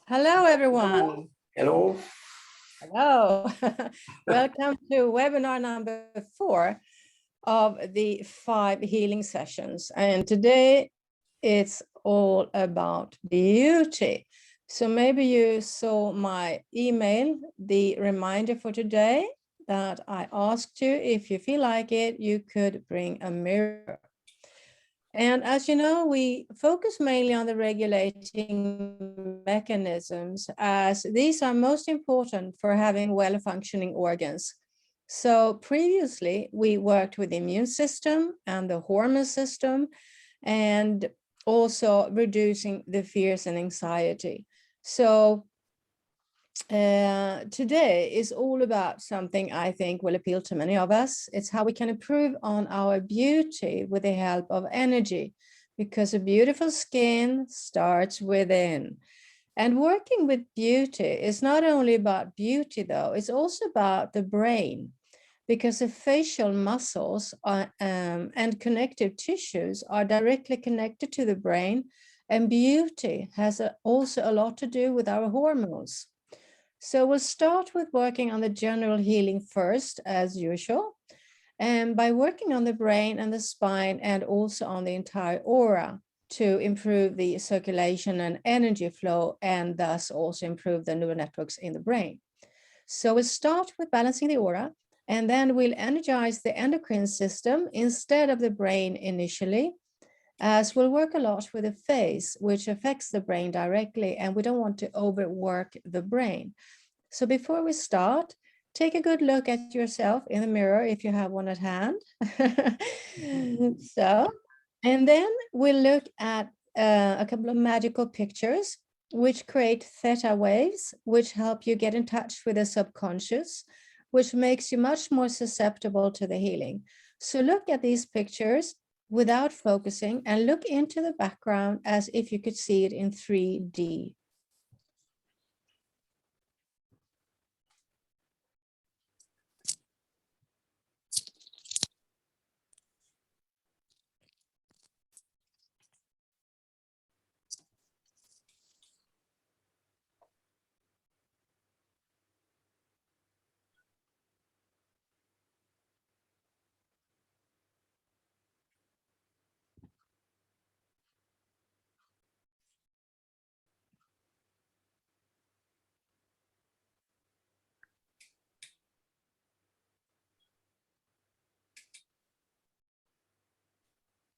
Hello, everyone. Hello. Hello. Welcome to webinar number 4 of the 5 healing sessions. And today it's all about beauty. So maybe you saw my email, the reminder for today that I asked you, if you feel like it, you could bring a mirror. And as you know, we focus mainly on the regulating mechanisms, as these are most important for having well-functioning organs. So previously, we worked with the immune system and the hormone system, and also reducing the fears and anxiety. So today is all about something I think will appeal to many of us. It's how we can improve on our beauty with the help of energy, because a beautiful skin starts within. And working with beauty is not only about beauty, though, it's also about the brain, because the facial muscles and connective tissues are directly connected to the brain, and beauty has also a lot to do with our hormones. So we'll start with working on the general healing first, as usual, and by working on the brain and the spine and also on the entire aura to improve the circulation and energy flow, and thus also improve the neural networks in the brain. So we'll start with balancing the aura, and then we'll energize the endocrine system instead of the brain initially, as we'll work a lot with the face, which affects the brain directly, and we don't want to overwork the brain. So before we start, take a good look at yourself in the mirror if you have one at hand. And then we'll look at a couple of magical pictures which create theta waves, which help you get in touch with the subconscious, which makes you much more susceptible to the healing. So look at these pictures without focusing and look into the background as if you could see it in 3D.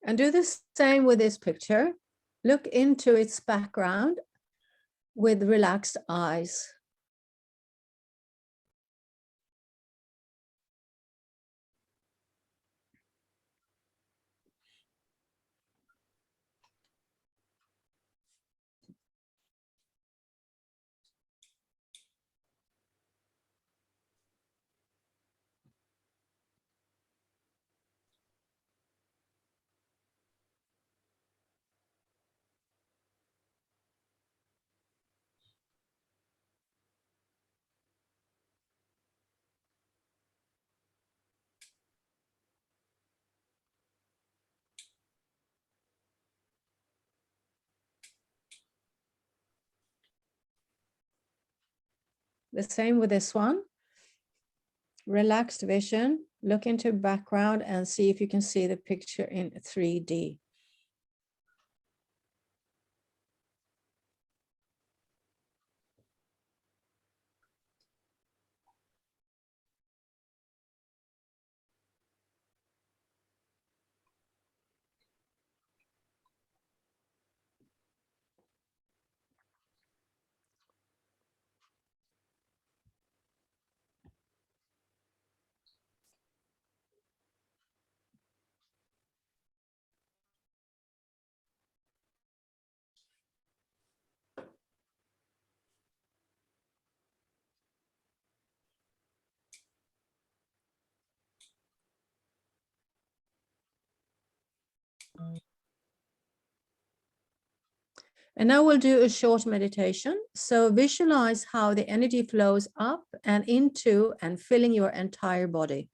And do the same with this picture. Look into its background with relaxed eyes. The same with this one. Relaxed vision, look into background and see if you can see the picture in 3D. And now we'll do a short meditation. So visualize how the energy flows up and into and filling your entire body.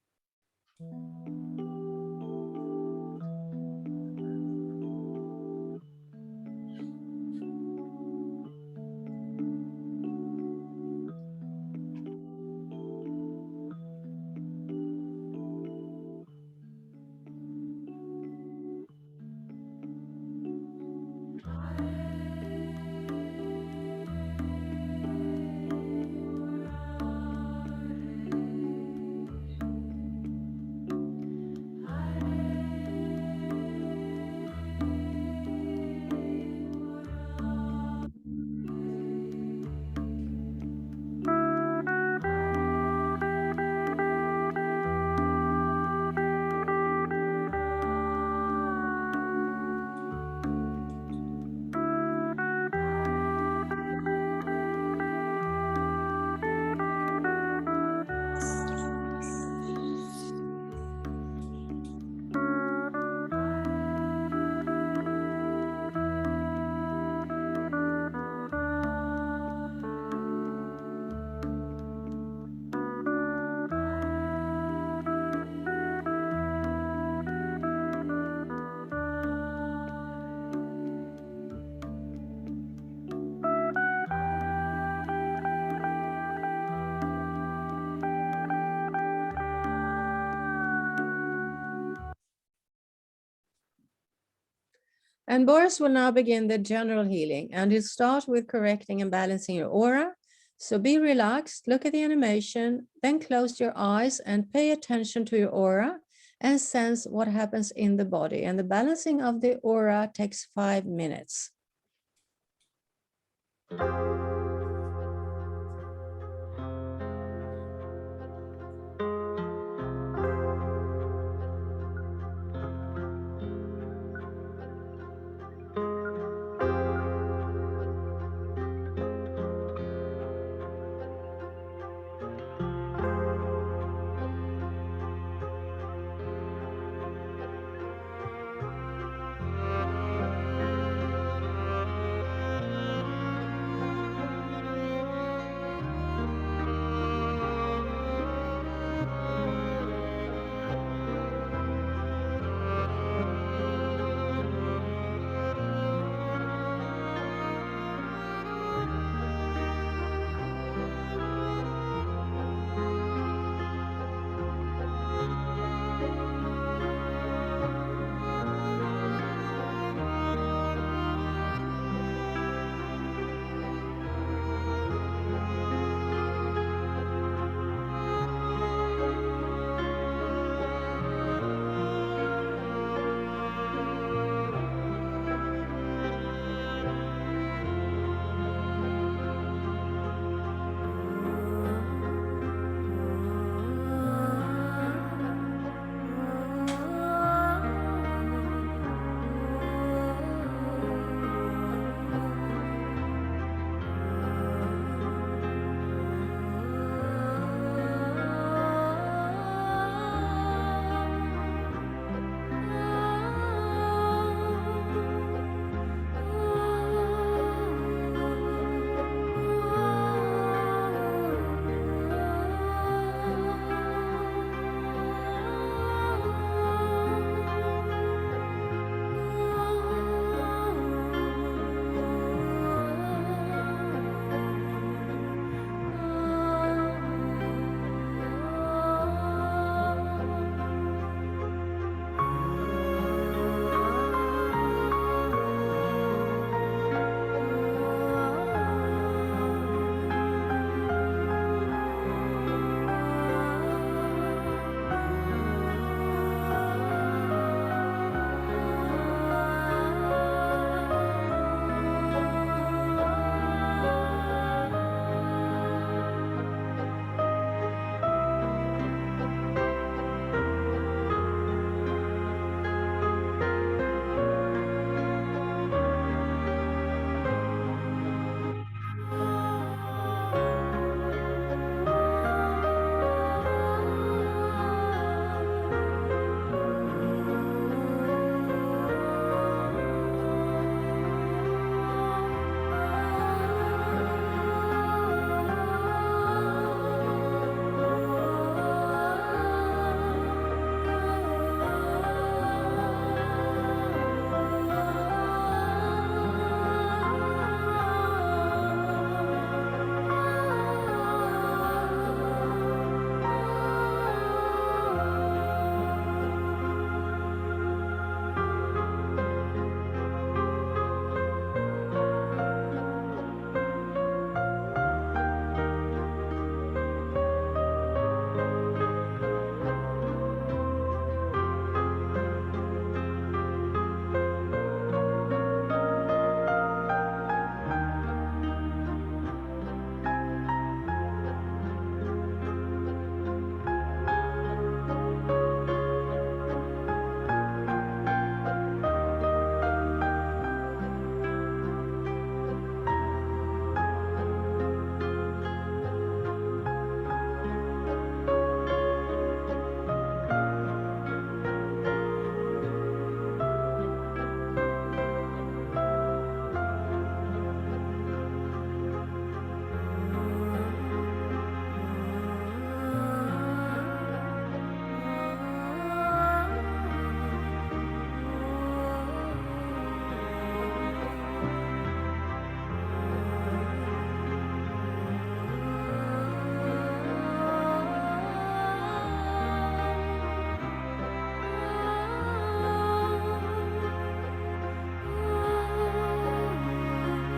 And Boris will now begin the general healing, and he'll start with correcting and balancing your aura. So be relaxed, look at the animation, then close your eyes and pay attention to your aura and sense what happens in the body. And the balancing of the aura takes 5 minutes.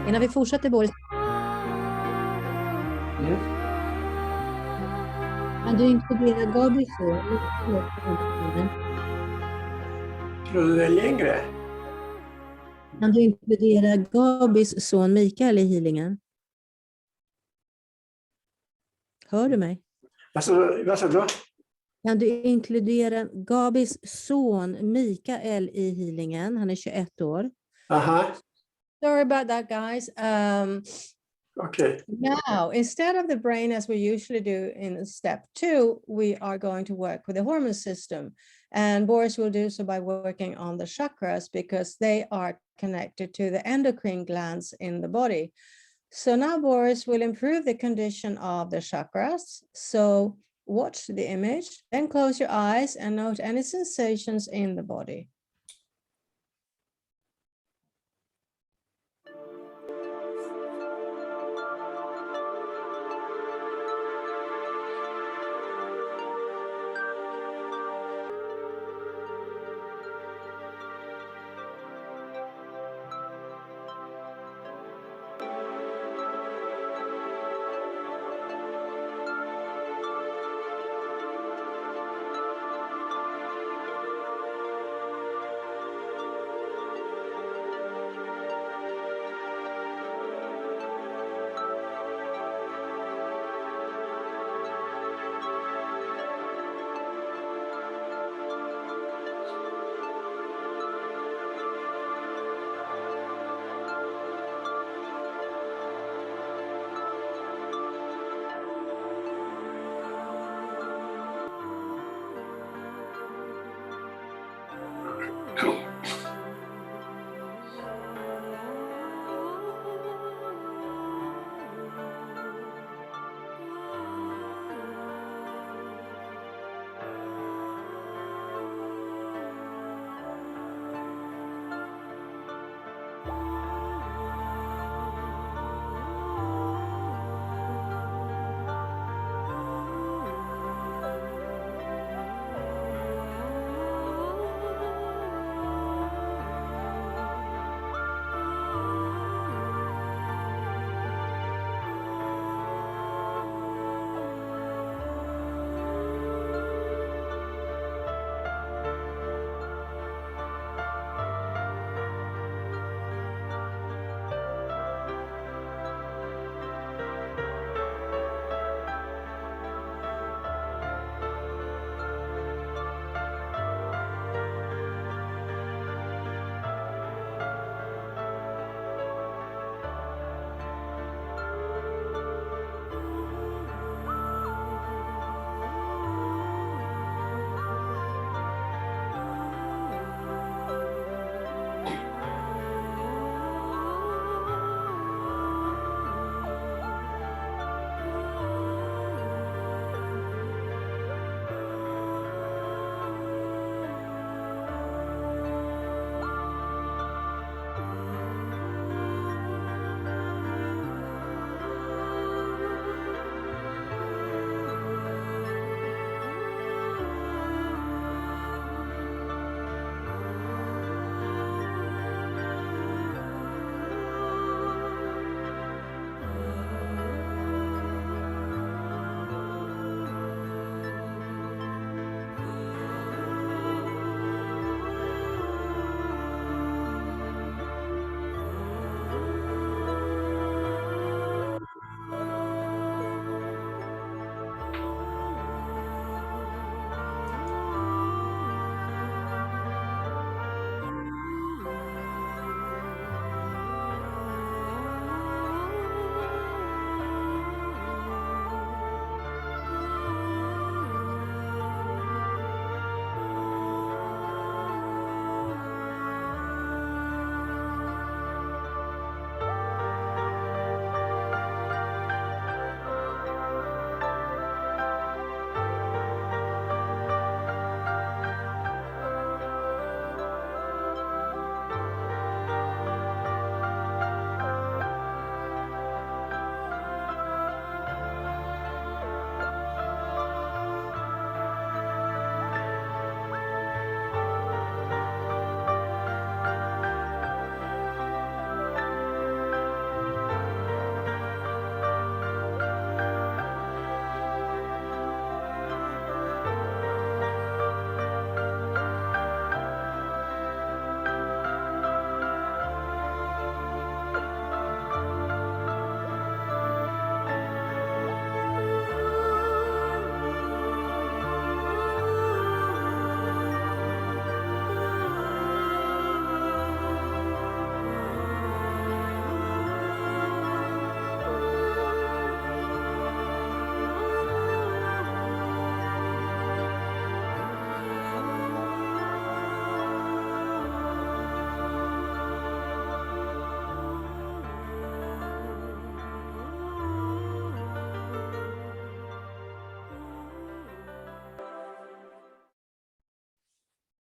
Innan vi fortsätter, Boris, kan du inkludera Gabison? Tror du det är längre? Kan du inkludera Gabis son Mikael i healingen? Hör du mig? Vad sa du? Kan du inkludera Gabis son Mikael i healingen? Han är 21 år. Aha, Sorry about that, guys. okej. Now, instead of the brain, as we usually do in step 2, we are going to work with the hormone system. And Boris will do so by working on the chakras because they are connected to the endocrine glands in the body. So now Boris will improve the condition of the chakras. So watch the image, then close your eyes and note any sensations in the body.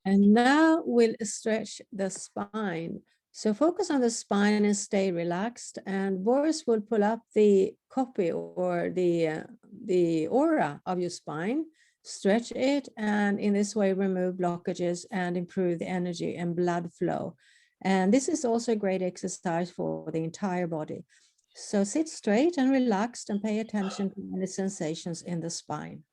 And now we'll stretch the spine. So focus on the spine and stay relaxed. And Boris will pull up the copy or the aura of your spine, stretch it, and in this way remove blockages and improve the energy and blood flow. And this is also a great exercise for the entire body. So sit straight and relaxed and pay attention to any sensations in the spine.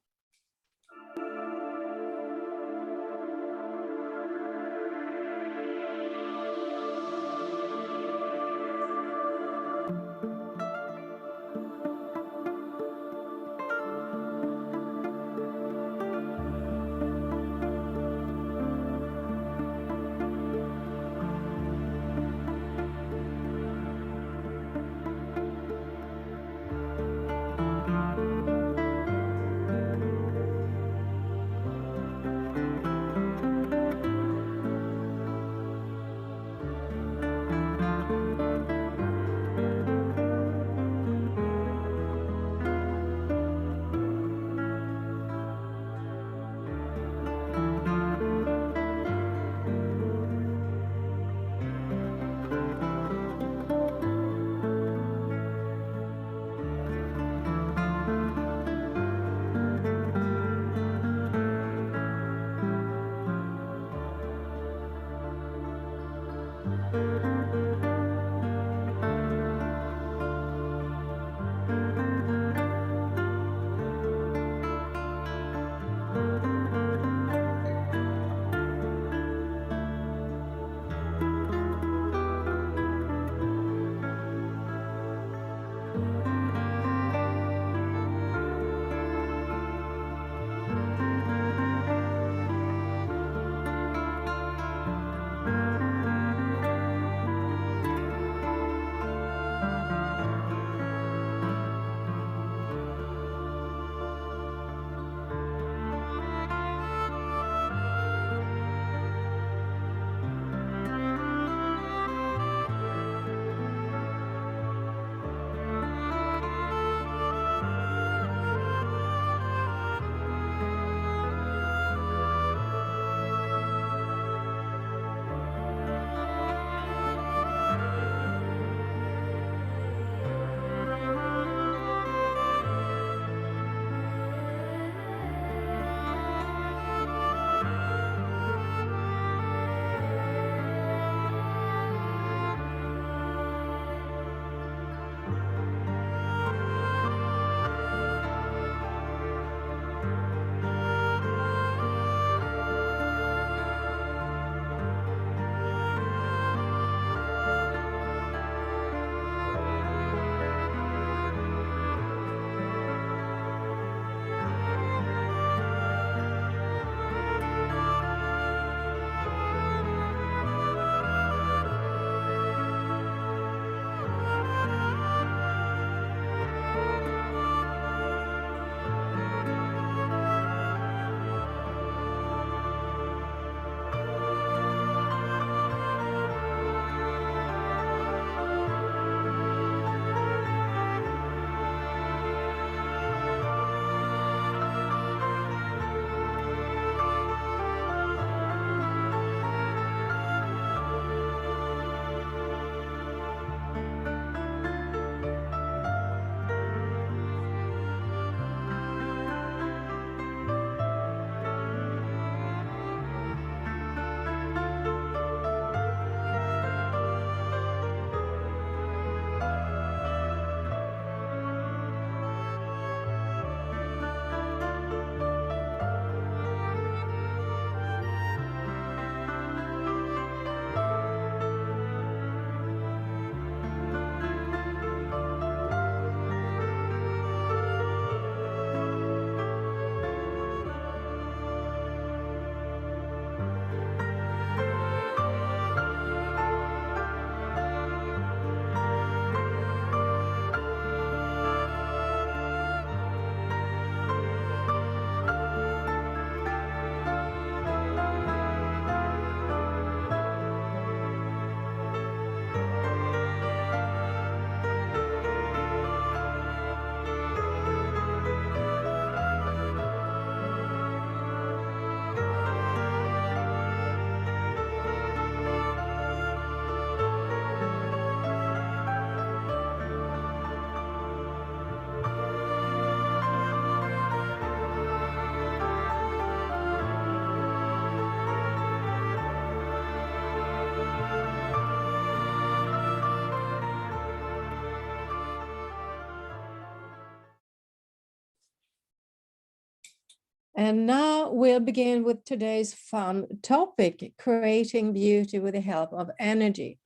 And now we'll begin with today's fun topic, creating beauty with the help of energy.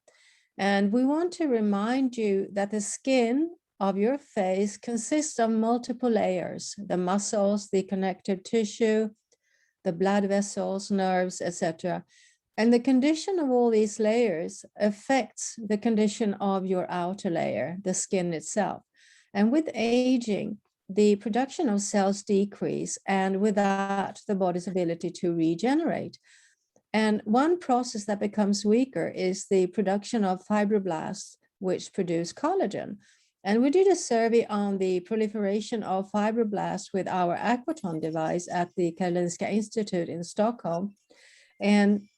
And we want to remind you that the skin of your face consists of multiple layers, the muscles, the connective tissue, the blood vessels, nerves, etc. And the condition of all these layers affects the condition of your outer layer, the skin itself. And with aging, the production of cells decrease, and with that, the body's ability to regenerate. And one process that becomes weaker is the production of fibroblasts, which produce collagen. And we did a survey on the proliferation of fibroblasts with our Aquaton device at the Karolinska Institute in Stockholm. And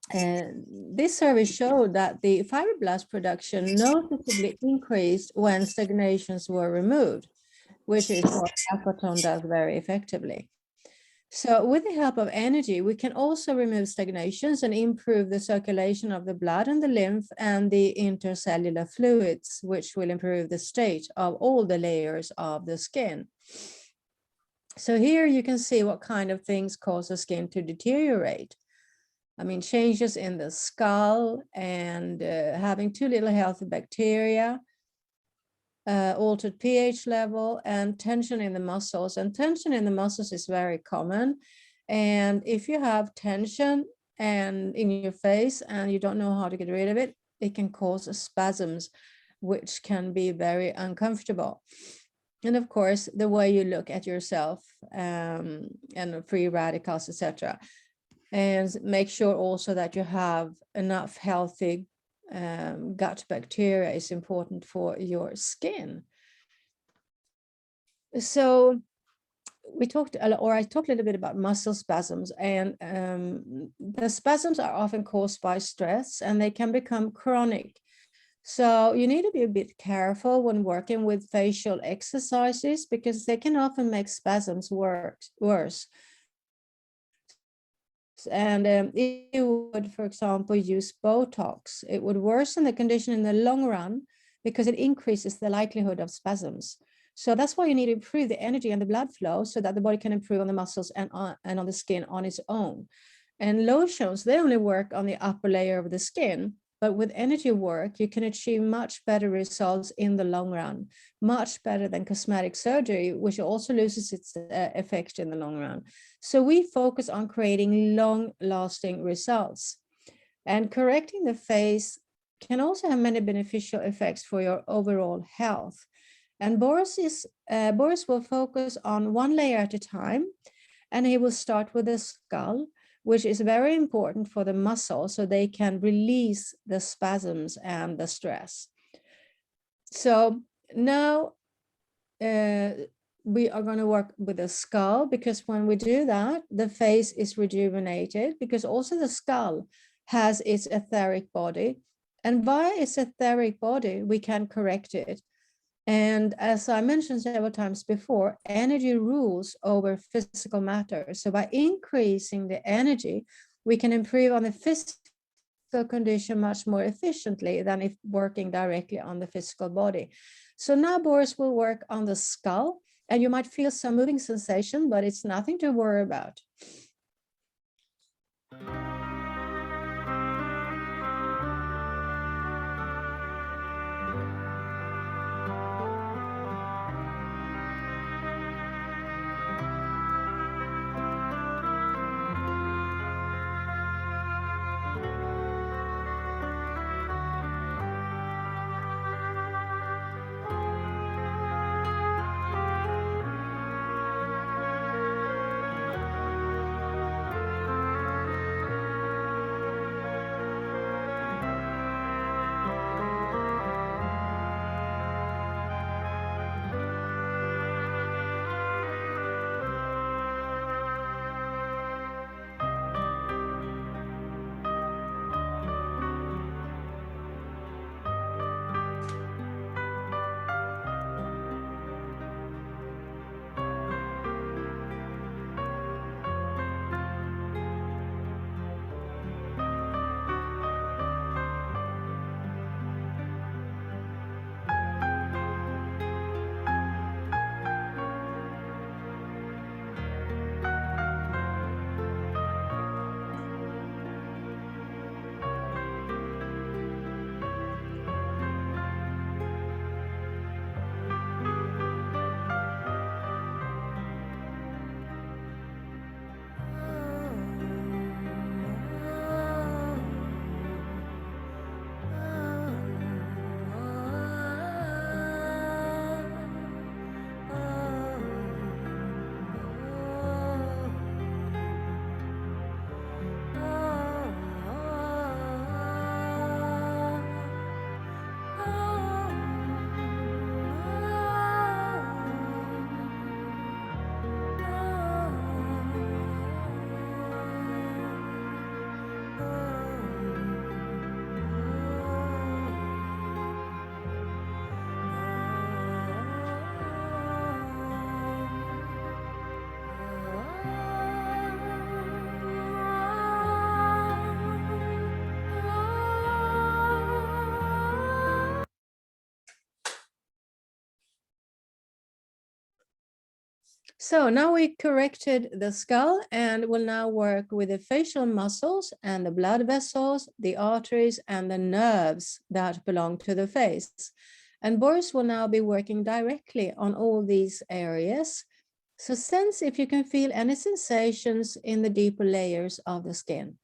this survey showed that the fibroblast production noticeably increased when stagnations were removed, which is what Aquaton does very effectively. So with the help of energy, we can also remove stagnations and improve the circulation of the blood and the lymph and the intercellular fluids, which will improve the state of all the layers of the skin. So here you can see what kind of things cause the skin to deteriorate. I mean, changes in the skull and having too little healthy bacteria, altered pH level, and tension in the muscles. And tension in the muscles is very common. And if you have tension and in your face and you don't know how to get rid of it, it can cause spasms, which can be very uncomfortable. And of course, the way you look at yourself and free radicals, etc. And make sure also that you have enough healthy gut bacteria is important for your skin. So I talked a little bit about muscle spasms, and the spasms are often caused by stress and they can become chronic. So you need to be a bit careful when working with facial exercises because they can often make spasms worse. And if you would, for example, use Botox, it would worsen the condition in the long run because it increases the likelihood of spasms. So that's why you need to improve the energy and the blood flow so that the body can improve on the muscles and on the skin on its own. And lotions, they only work on the upper layer of the skin. But with energy work, you can achieve much better results in the long run, much better than cosmetic surgery, which also loses its effect in the long run. So we focus on creating long-lasting results. And correcting the face can also have many beneficial effects for your overall health. And Boris will focus on one layer at a time, and he will start with the skull, which is very important for the muscle so they can release the spasms and the stress. So now we are going to work with the skull, because when we do that, the face is rejuvenated, because also the skull has its etheric body, and via its etheric body, we can correct it. And as I mentioned several times before, energy rules over physical matter. So by increasing the energy, we can improve on the physical condition much more efficiently than if working directly on the physical body. So now Boris will work on the skull, and you might feel some moving sensation, but it's nothing to worry about. So now we corrected the skull and will now work with the facial muscles and the blood vessels, the arteries and the nerves that belong to the face. And Boris will now be working directly on all these areas. So sense if you can feel any sensations in the deeper layers of the skin.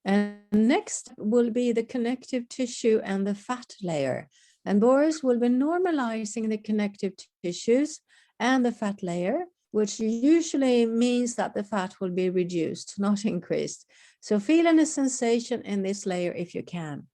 And next will be the connective tissue and the fat layer. And Boris will be normalizing the connective tissues and the fat layer, which usually means that the fat will be reduced, not increased. So feel any sensation in this layer if you can.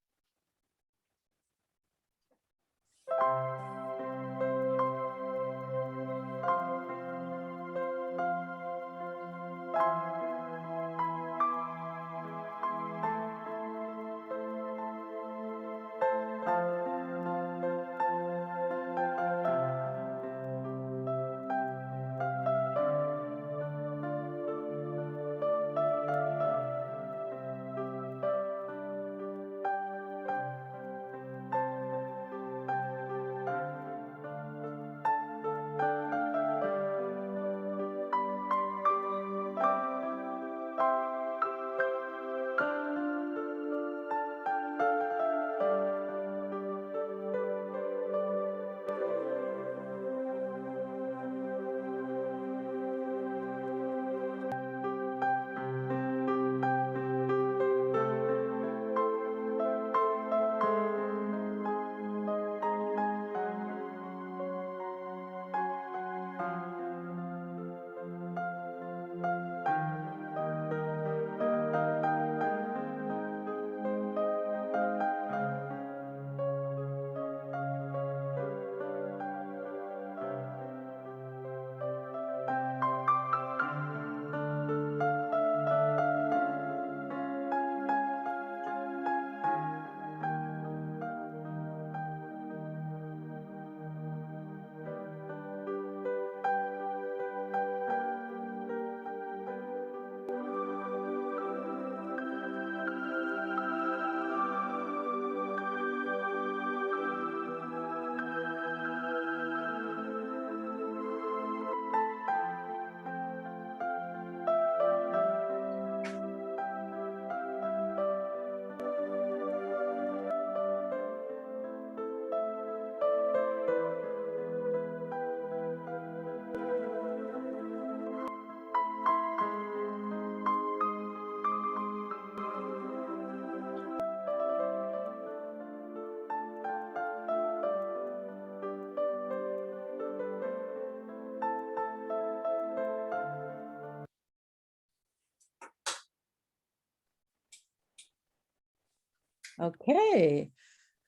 Okay.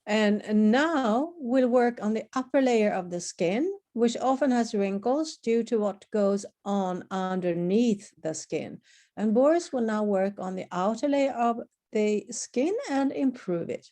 And now we'll work on the upper layer of the skin, which often has wrinkles due to what goes on underneath the skin. And Boris will now work on the outer layer of the skin and improve it.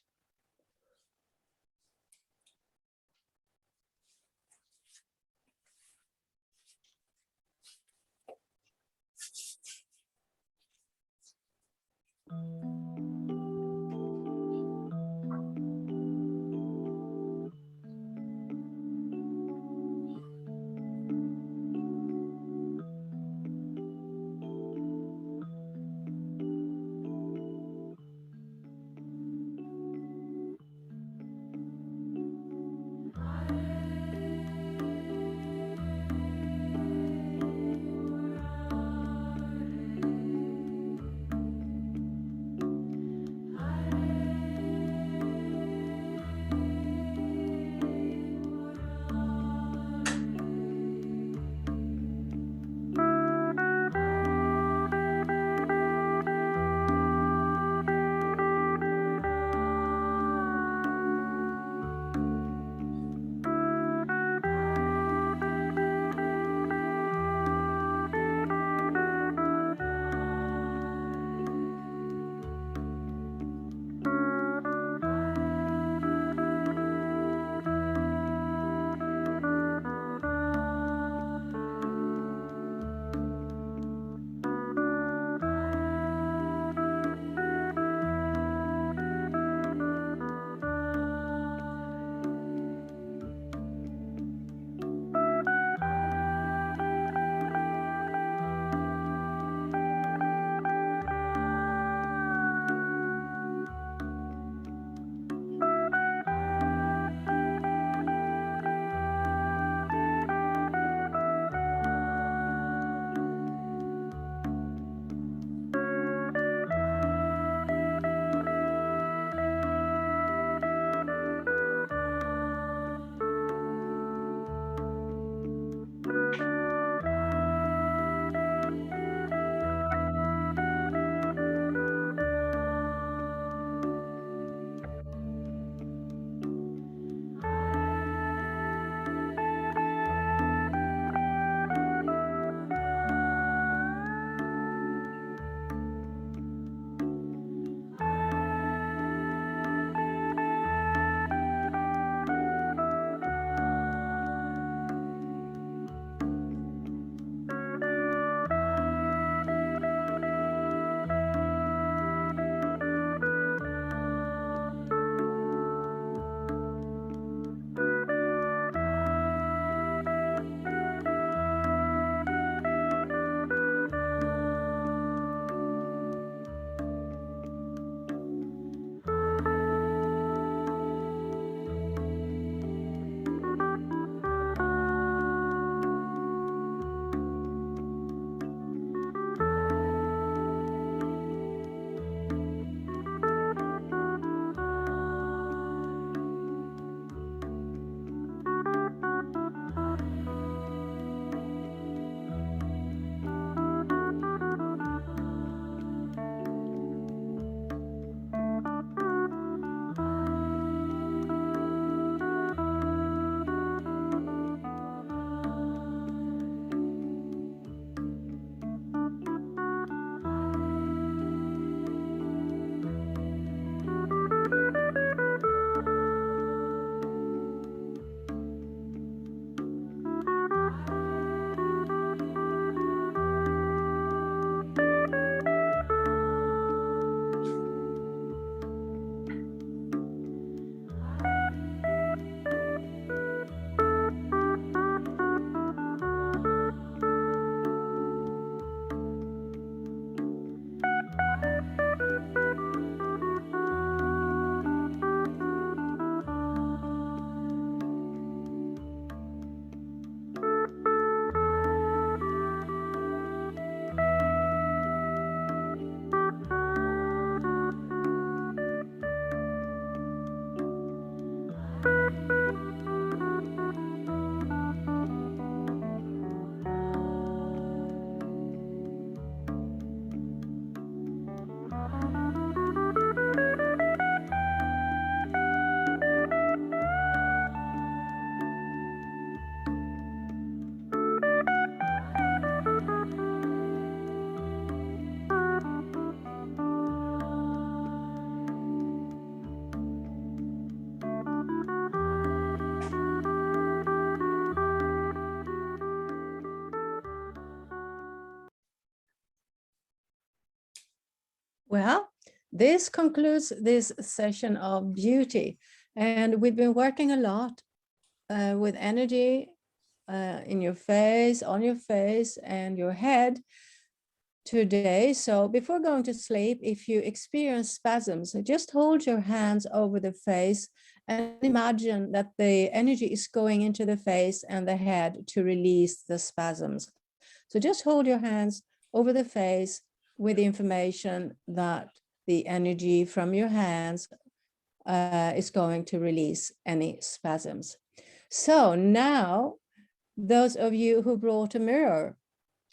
Well, this concludes this session of beauty. And we've been working a lot with energy in your face, on your face and your head today. So before going to sleep, if you experience spasms, just hold your hands over the face and imagine that the energy is going into the face and the head to release the spasms. So just hold your hands over the face with the information that the energy from your hands is going to release any spasms. So now, those of you who brought a mirror,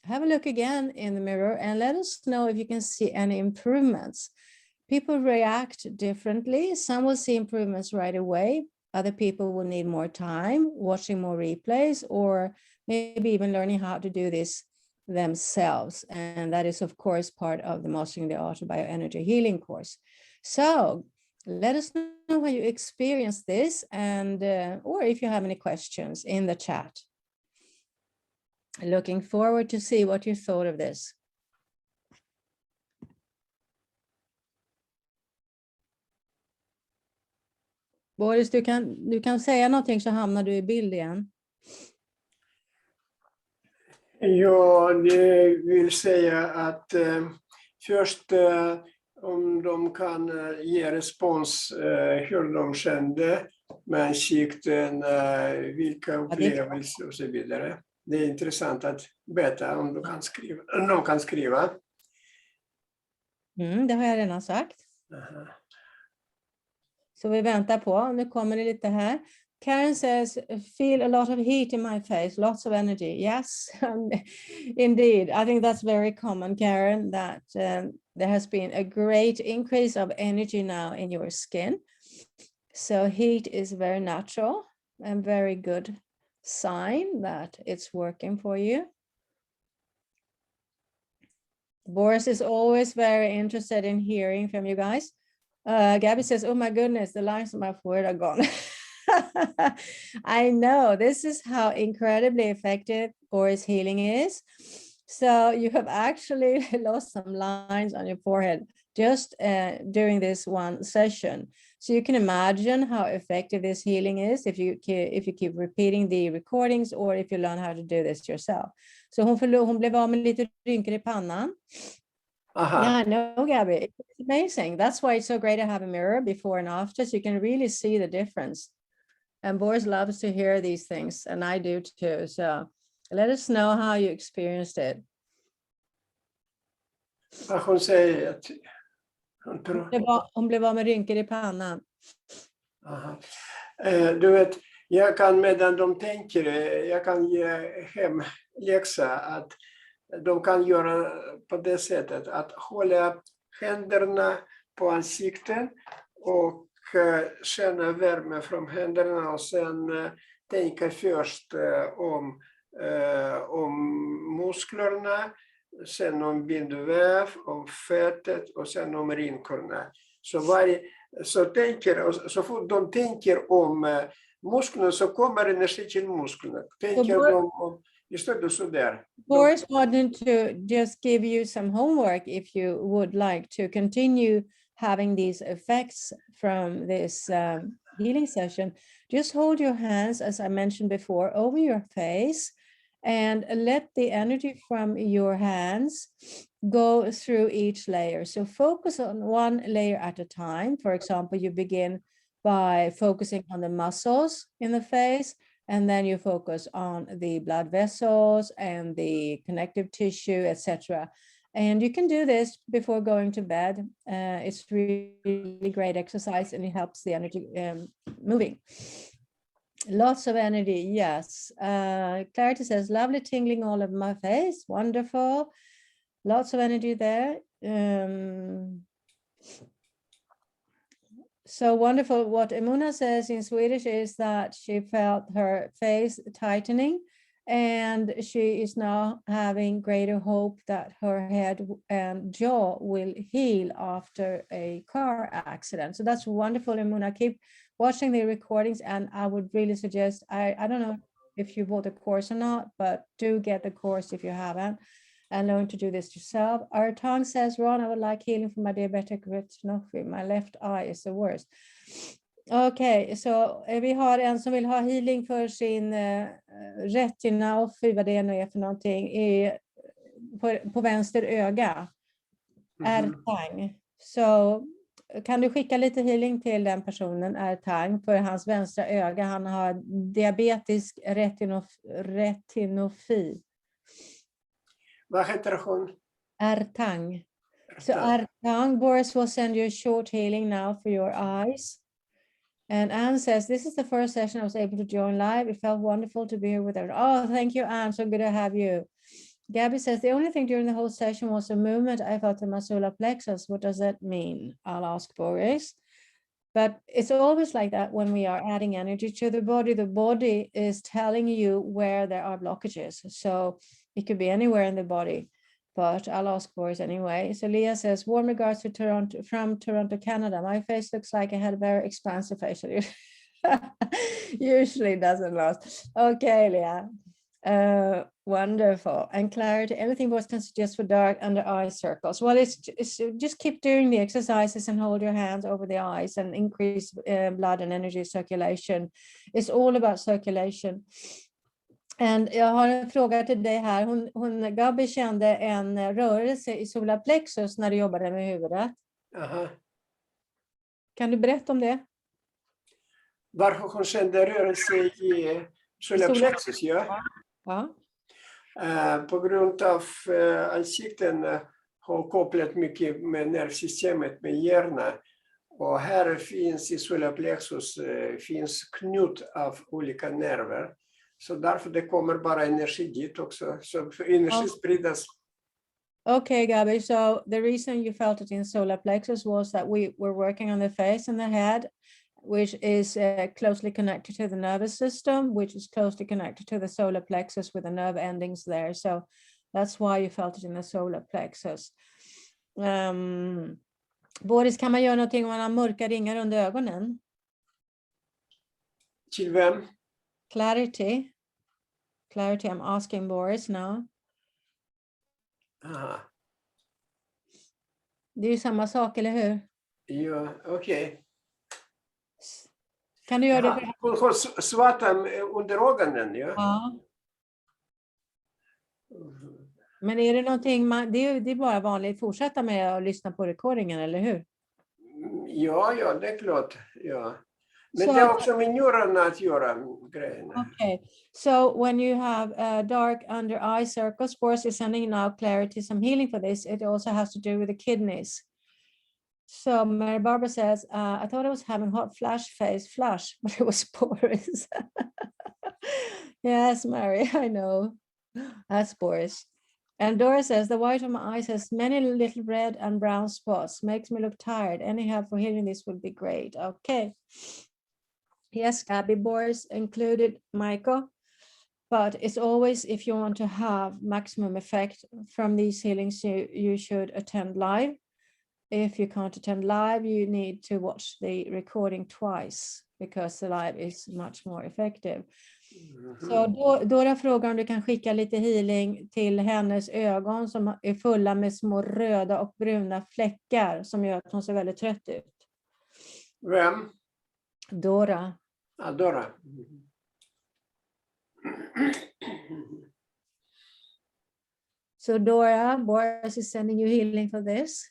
have a look again in the mirror and let us know if you can see any improvements. People react differently. Some will see improvements right away. Other people will need more time, watching more replays, or maybe even learning how to do this themselves. And that is, of course, part of the Mastering the Art of Bioenergy Healing course. So let us know how you experience this, and or if you have any questions in the chat. Looking forward to see what you thought of this. Boris, du kan säga någonting så hamnar du i bild igen. Jag vill säga att först om de kan ge respons hur de kände med ansikten, vilka upplevelser och så vidare. Det är intressant att veta om de kan skriva. Det har jag redan sagt. Så vi väntar på, nu kommer det lite här. Karen says, feel a lot of heat in my face, lots of energy. Yes, indeed. I think that's very common, Karen, that there has been a great increase of energy now in your skin. So heat is very natural and very good sign that it's working for you. Boris is always very interested in hearing from you guys. Gabby says, oh my goodness, the lines on my forehead are gone. I know, this is how incredibly effective Boris healing is. So you have actually lost some lines on your forehead just during this one session. So you can imagine how effective this healing is if you keep repeating the recordings or if you learn how to do this yourself. So hon blev av med lite rynkor i pannan. Yeah, I know, Gabby. It's amazing. That's why it's so great to have a mirror before and after, so you can really see the difference. And Boris loves to hear these things, and I do too. So let us know how you experienced it. Hon säger att hon blev av med rynkor i pannan. Du vet, jag kan medan de tänker, jag kan ge hem läxa att de kan göra på det sättet att hålla händerna på ansikten och känna värme från händerna och sen tänka först om musklerna, sen om bindväv, om fettet och sen om rynkorna. Så fort de tänker om musklerna så kommer energi till musklerna. Tänker de om Boris wanted to just give you some homework if you would like to continue having these effects from this healing session. Just hold your hands, as I mentioned before, over your face and let the energy from your hands go through each layer. So focus on one layer at a time. For example, you begin by focusing on the muscles in the face, and then you focus on the blood vessels and the connective tissue, etc. And you can do this before going to bed. It's really great exercise and it helps the energy moving. Lots of energy, yes. Clarity says, lovely tingling all over my face, wonderful. Lots of energy there. So wonderful. What Emuna says in Swedish is that she felt her face tightening and she is now having greater hope that her head and jaw will heal after a car accident. So that's wonderful, Emuna. Keep watching the recordings, and I would really suggest, I don't know if you bought a course or not, but do get the course if you haven't. and learn to do this yourself. Our tongue says, Ron, I would like healing for my diabetic retinopathy. My left eye is the worst. Okej, så vi har en som vill ha healing för sin retinopathy, vad det nu är för någonting, på vänster öga. Ertang. Så kan du skicka lite healing till den personen, Ertang, för hans vänstra öga. Han har diabetisk retinopati. Vad heter hon? Ertang. So Ertang, Boris will send you a short healing now for your eyes. And Anne says, this is the first session I was able to join live. It felt wonderful to be here with her. Oh, thank you, Anne. So good to have you. Gabby says, the only thing during the whole session was a movement I felt in my solar plexus. What does that mean? I'll ask Boris. But it's always like that when we are adding energy to the body is telling you where there are blockages. So it could be anywhere in the body, but I'll ask Boris anyway. So Leah says, warm regards to Toronto, from Toronto, Canada. My face looks like I had a very expansive facial. Usually doesn't last. Okay, Leah. Wonderful. And Clarity, anything Boris can suggest for dark under eye circles? Well, it's just keep doing the exercises and hold your hands over the eyes and increase blood and energy circulation. It's all about circulation. And jag har en fråga till dig här. Gabi kände en rörelse i solar plexus när du jobbade med huvudet. Kan du berätta om det? Varför hon kände rörelse i solar plexus, ja. På grund av ansikten har kopplat mycket med nervsystemet, med hjärnan. Och här finns i solar plexus finns knut av olika nerver. Så därför det kommer bara energi dit också. Så energi spridas. Okay, Gabi. So the reason you felt it in solar plexus was that we were working on the face and the head, which is closely connected to the nervous system, which is closely connected to the solar plexus with the nerve endings there. So that's why you felt it in the solar plexus. Boris, kan man göra någonting om man har mörka ringar under ögonen? Till vem? Clarity, I'm asking Boris now. Det är ju samma sak, eller hur? Ja, okej. Kan du göra det? Hon har svarta under ögonen, ja. Ja. Men är det någonting, det är bara vanligt, fortsätta med att lyssna på recordingen, eller hur? Ja, det är klart, ja. Men det är också med njurarna att göra grejerna. Okay, so when you have dark under eye circles, Boris is sending now Clarity some healing for this. It also has to do with the kidneys. So Mary Barbara says, I thought I was having hot flush, but it was Boris. Yes, Mary, I know. That's Boris. And Dora says, the white of my eyes has many little red and brown spots, makes me look tired. Any help for healing this would be great. Okay. Yes, Gabby, Boris included Michael, but it's always, if you want to have maximum effect from these healings, you should attend live. If you can't attend live, you need to watch the recording twice because the live is much more effective. Så Dora frågar om du kan skicka lite healing till hennes ögon som är fulla med små röda och bruna fläckar som gör att hon ser väldigt trött ut. Vem? Dora. Dora. So Dora, Boris is sending you healing for this.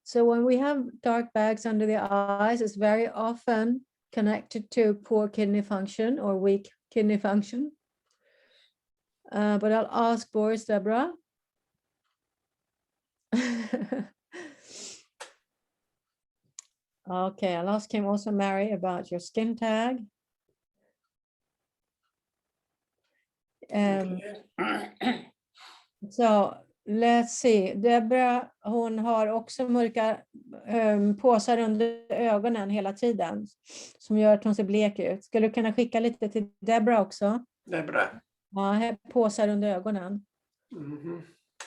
So when we have dark bags under the eyes, it's very often connected to poor kidney function or weak kidney function. But I'll ask Boris, Deborah. Okay, I'll ask him also, Mary, about your skin tag. So let's see. Deborah, hon har också mörka påsar under ögonen hela tiden som gör att hon ser blek ut. Skulle du kunna skicka lite till Deborah också? Deborah. Ja, påsar under ögonen.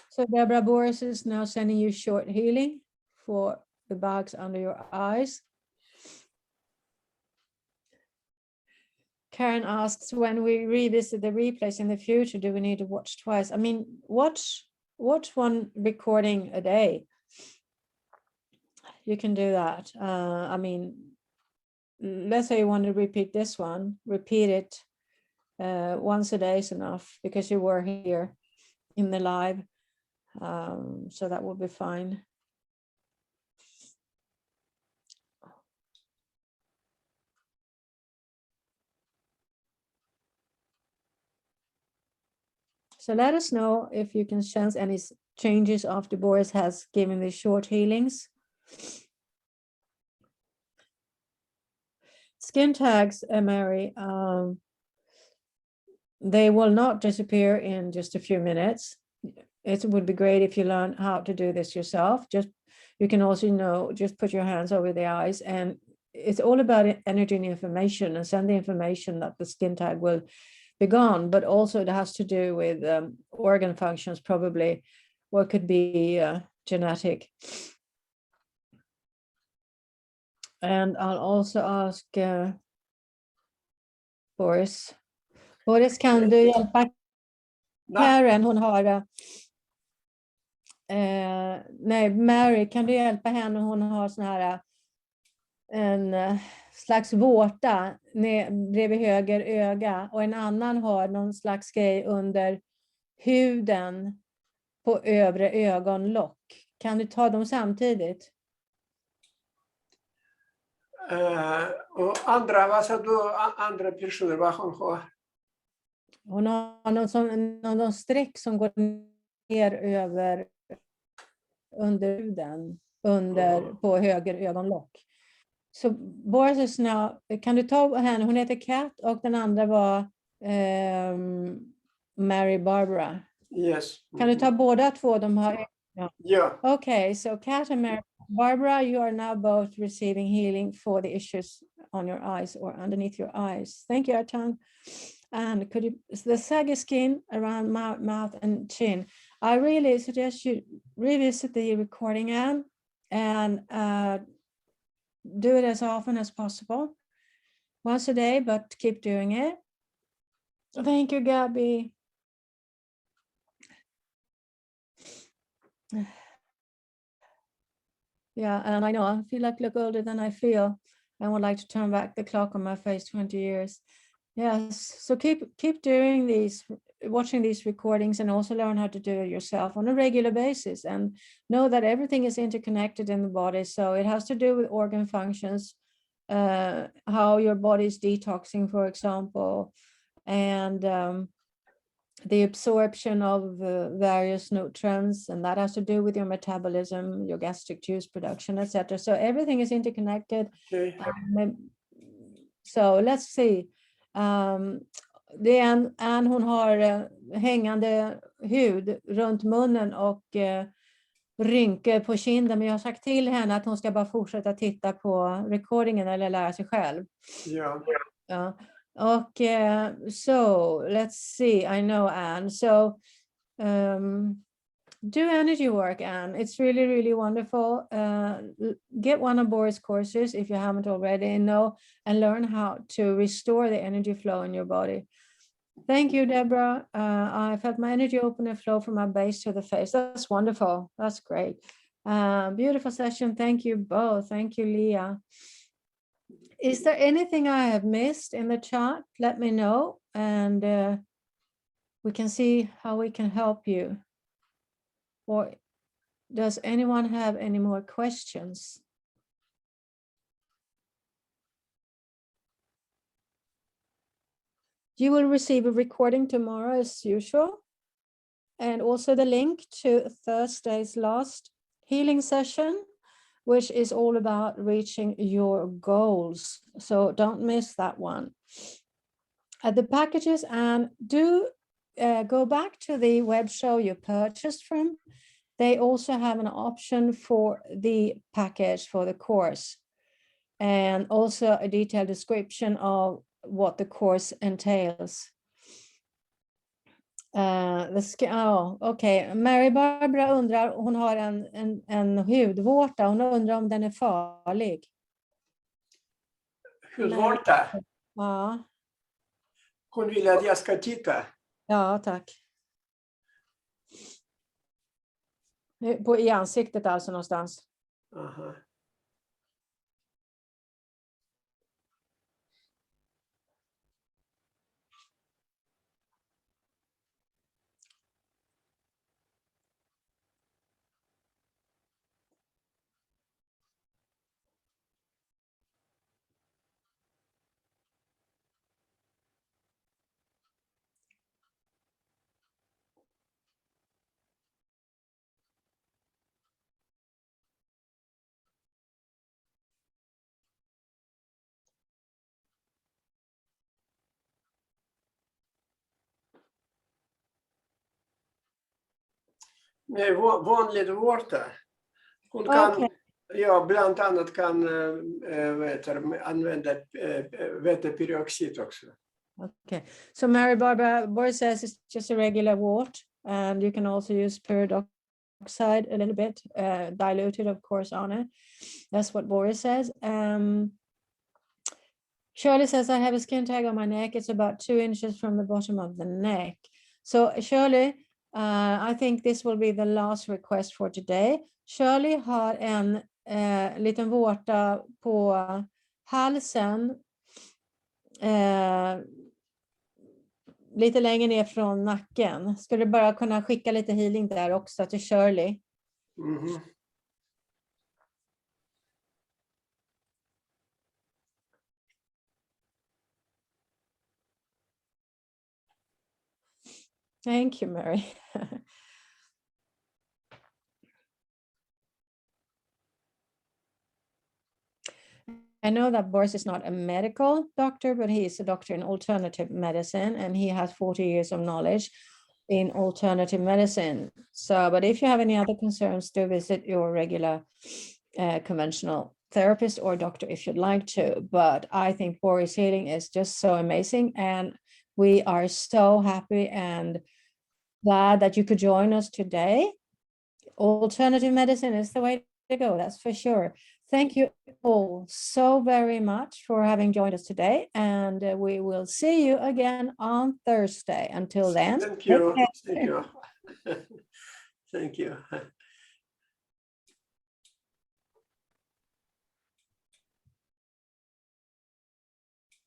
So Deborah, Boris is now sending you short healing for the bags under your eyes. Karen asks, when we revisit the replays in the future, do we need to watch twice? I mean, watch one recording a day. You can do that. I mean, let's say you want to repeat this one, repeat it once a day is enough, because you were here in the live. So that will be fine. So let us know if you can sense any changes after Boris has given these short healings. Skin tags, Mary, they will not disappear in just a few minutes. It would be great if you learn how to do this yourself. You can also just put your hands over the eyes, and it's all about energy and information, and send the information that the skin tag will be gone. But also it has to do with organ functions, probably, or could be genetic. And I'll also ask Boris. Boris, kan du hjälpa Karen? Hon har nej, Mary, kan du hjälpa henne? Hon har sån här en slags vårta bredvid höger öga, och en annan har någon slags grej under huden på övre ögonlock. Kan du ta dem samtidigt? Och andra, vad sa du, andra personer, vad hon har? Hon har någon streck som går ner över under huden, på höger ögonlock. Så Boris, kan du ta henne? Hon heter Kat och den andra var Mary Barbara. Yes. Kan du ta båda två? De har... Yeah. Okay, so Kat and Mary Barbara, you are now both receiving healing for the issues on your eyes or underneath your eyes. Thank you, Artan. And could you, the saggy skin around mouth and chin, I really suggest you revisit the recording and do it as often as possible. Once a day, but keep doing it. Thank you, Gabby. Yeah, and I know I feel like I look older than I feel. I would like to turn back the clock on my face 20 years. Yes, so keep doing these, watching these recordings, and also learn how to do it yourself on a regular basis, and know that everything is interconnected in the body. So it has to do with organ functions, how your body is detoxing, for example, and the absorption of various nutrients, and that has to do with your metabolism, your gastric juice production, etc. So everything is interconnected. Okay. So let's see. Det är en hon har hängande hud runt munnen och rynkor på kinden, men jag har sagt till henne att hon ska bara fortsätta titta på recordingen eller lära sig själv. Yeah. Ja. Och so let's see, I know Anne. So do energy work, Anne. It's really, really wonderful. Get one of Boris' courses if you haven't already, and learn how to restore the energy flow in your body. Thank you, Deborah. I felt my energy open and flow from my base to the face. That's wonderful. That's great. Beautiful session. Thank you both. Thank you, Leah. Is there anything I have missed in the chat? Let me know, and we can see how we can help you. Or does anyone have any more questions? You will receive a recording tomorrow as usual, and also the link to Thursday's last healing session, which is all about reaching your goals. So don't miss that one. At the packages, and do go back to the web show you purchased from. They also have an option for the package for the course, and also a detailed description of what the course entails. Okay. Mary Barbara undrar, hon har en hudvårta, hon undrar om den är farlig. Hudvårta? Ja. Hon vill att jag ska titta. Ja, tack. I ansiktet alltså någonstans. Aha. Med vanligt water. Hon kan, Okej. ja, bland annat kan använda väteperoxid också. Okay, so Mary Barbara, Boris says it's just a regular wort, and you can also use peroxide a little bit, diluted, of course, on it. That's what Boris says. Shirley says, I have a skin tag on my neck. It's about 2 inches from the bottom of the neck. So Shirley, I think this will be the last request for today. Shirley har en liten vårta på halsen, lite längre ner från nacken. Skulle bara kunna skicka lite healing där också till Shirley. Mhm. Thank you, Mary. I know that Boris is not a medical doctor, but he is a doctor in alternative medicine, and he has 40 years of knowledge in alternative medicine. So, but if you have any other concerns, do visit your regular conventional therapist or doctor if you'd like to. But I think Boris healing is just so amazing, and we are so happy and glad that you could join us today. Alternative medicine is the way to go, that's for sure. Thank you all so very much for having joined us today, and we will see you again on Thursday. Until then, Thank you. take care. Thank you. Thank you.